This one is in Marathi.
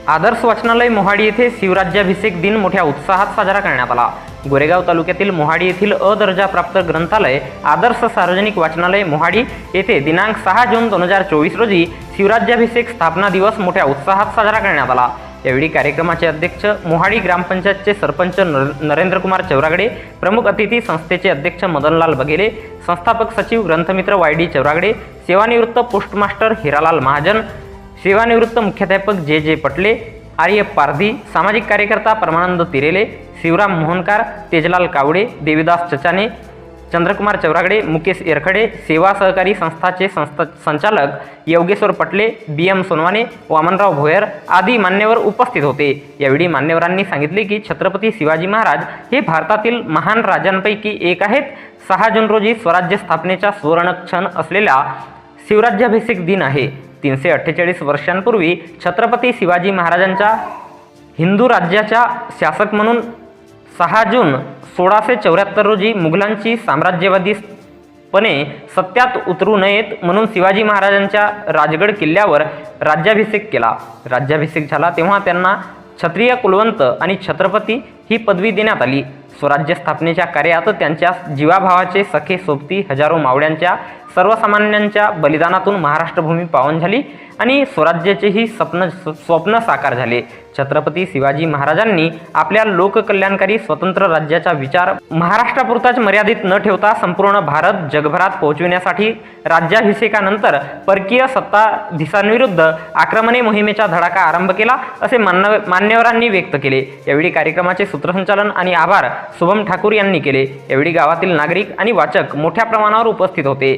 आदर्श वाचनालय मोहाडी येथे शिवराज्याभिषेक दिन मोठ्या उत्साहात साजरा करण्यात आला। गोरेगाव तालुक्यातील मोहाडी येथील अ दर्जा प्राप्त ग्रंथालय आदर्श सार्वजनिक वाचनालय मोहाडी येथे दिनांक 6 जून 2024 रोजी शिवराज्याभिषेक स्थापना दिवस मोठ्या उत्साहात साजरा करण्यात आला। यावेळी कार्यक्रमाचे अध्यक्ष मोहाडी ग्रामपंचायतचे सरपंच नरेंद्रकुमार चौरागडे, प्रमुख अतिथी संस्थेचे अध्यक्ष मदनलाल बघेले, संस्थापक सचिव ग्रंथमित्र वाय.डी. चौरागडे, सेवानिवृत्त पोस्टमास्टर हिरालाल महाजन, सेवानिवृत्त मुख्याध्यापक जे पटले, आर्य पारधी, सामाजिक कार्यकर्ता परमानंद तिरेले, शिवराम मोहनकार, तेजलाल कावडे, देवीदास चचाने, चंद्रकुमार चौरागडे, मुकेश एरखडे, सेवा सहकारी संस्थाचे संचालक योगेश्वर पटले, बी.एम. सोनवाने, वामनराव भोयर आदी मान्यवर उपस्थित होते। यावेळी मान्यवरांनी सांगितले की छत्रपती शिवाजी महाराज हे भारतातील महान राजांपैकी एक आहेत। 6 जून रोजी स्वराज्य स्थापनेचा सुवर्ण क्षण असलेला शिवराज्याभिषेक दिन आहे। 348 वर्षांपूर्वी छत्रपती शिवाजी महाराजांच्या हिंदू राज्याच्या शासक म्हणून 6 जून 1674 रोजी मुघलांची साम्राज्यवादीपणे सत्यात उतरू नयेत म्हणून शिवाजी महाराजांच्या राजगड किल्ल्यावर राज्याभिषेक केला। राज्याभिषेक झाला तेव्हा त्यांना क्षत्रिय कुलवंत आणि छत्रपती ही पदवी देण्यात आली। स्वराज्य स्थापनेच्या कार्यात त्यांच्या जीवाभावाचे सखे सोबती हजारो मावळ्यांच्या सर्वसामान्यांच्या बलिदानातून महाराष्ट्रभूमी पावन झाली आणि स्वराज्याचेही स्वप्न साकार झाले। छत्रपती शिवाजी महाराजांनी आपल्या लोककल्याणकारी स्वतंत्र राज्याचा विचार महाराष्ट्रापुरताच मर्यादित न ठेवता संपूर्ण भारत जगभरात पोहोचविण्यासाठी राज्याभिषेकानंतर परकीय सत्ताधीशांविरुद्ध आक्रमणे मोहिमेचा धडाका आरंभ केला असे मान्यवरांनी व्यक्त केले। यावेळी कार्यक्रमाचे सूत्रसंचालन आणि आभार शुभम ठाकूर यांनी केले। यावेळी गावातील नागरिक आणि वाचक मोठ्या प्रमाणावर उपस्थित होते।